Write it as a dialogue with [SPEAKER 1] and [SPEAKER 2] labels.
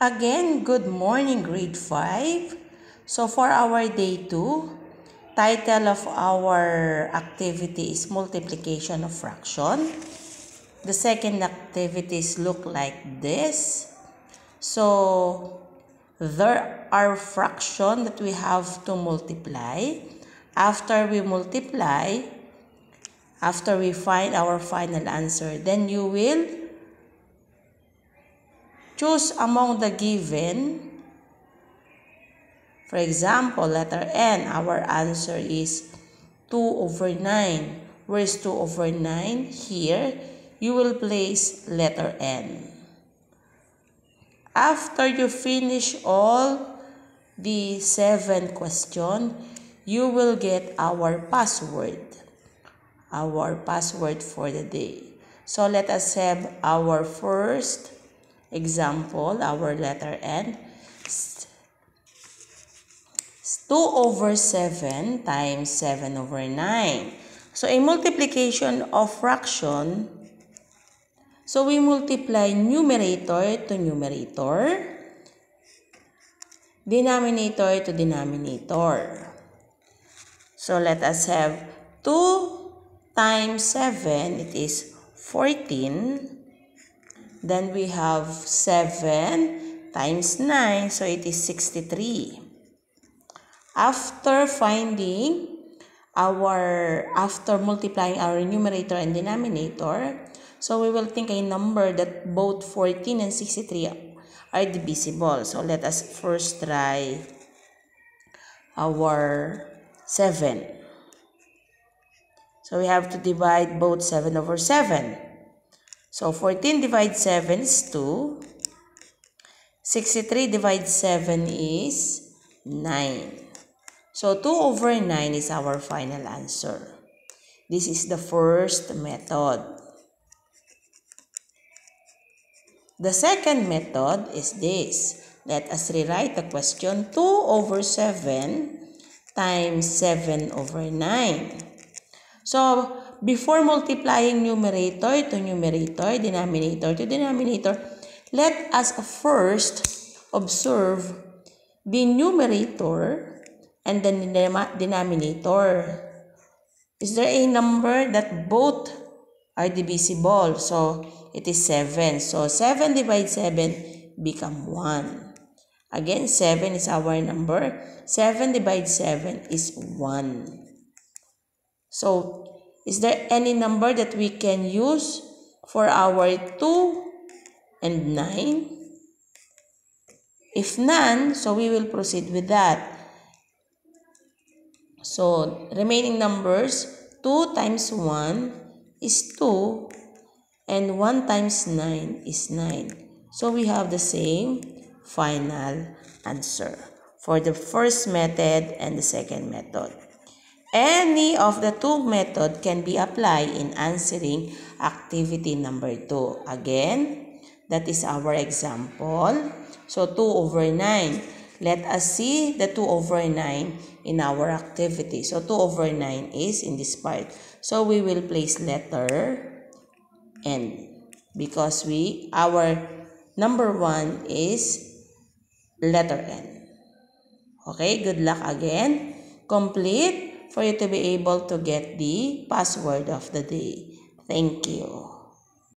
[SPEAKER 1] Again, good morning, grade 5. So for our day 2, title of our activity is multiplication of fraction. The second activities look like this. So there are fractions that we have to multiply. After we multiply, after we find our final answer, then you will choose among the given. For example, letter N, our answer is 2/9. Where is 2/9? Here, you will place letter N. After you finish all the 7 questions, you will get our password for the day. So let us have our first example, our letter N. 2/7 times 7/9. So a multiplication of fraction, so we multiply numerator to numerator, denominator to denominator. So let us have 2 times 7, it is 14. Then we have 7 times 9, so it is 63. After multiplying our numerator and denominator, so we will think a number that both 14 and 63 are divisible. So let us first try our 7. So we have to divide both 7/7. So 14 divided 7 is 2. 63 divided 7 is 9. So 2/9 is our final answer. This is the first method. The second method is this. Let us rewrite the question. 2/7 times 7/9. So before multiplying numerator to numerator, denominator to denominator, let us first observe the numerator and the denominator. Is there a number that both are divisible? So it is 7. So 7 divided 7 become 1. Again, 7 is our number. 7 divided 7 is 1. So is there any number that we can use for our 2 and 9? If none, so we will proceed with that. So, remaining numbers, 2 times 1 is 2 and 1 times 9 is 9. So, we have the same final answer for the first method and the second method. Any of the two methods can be applied in answering activity number 2. Again, that is our example. So, 2/9. Let us see the 2/9 in our activity. So 2/9 is in this part. So we will place letter N because our number 1 is letter N. Okay, good luck again. Complete for you to be able to get the password of the day. Thank you.